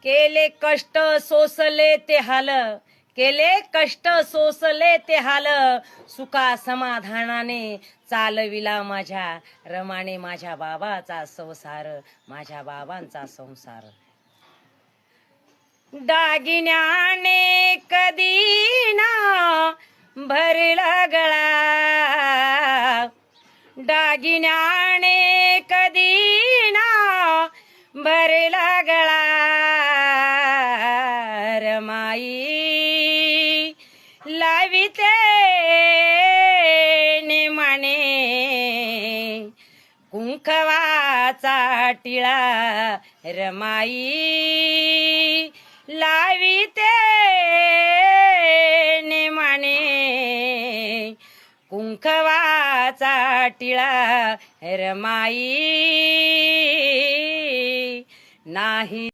केले कष्ट सोसले ते हाल, केले कष्ट सोसले ते हाल, सुखा समाधानाने चालविला माझ्या रमाने माझ्या बाबाचा संसार, माझ्या बाबांचा संसार. दागिन्याने कधी ना भरला गळा, दागिन्याने कधी ना भरला गळा, रमाई लाविते नेमाने कुंकवाचा टिळा, रमाई लाविते नेमाने कुंकवाचा टिळा, रमाई नाही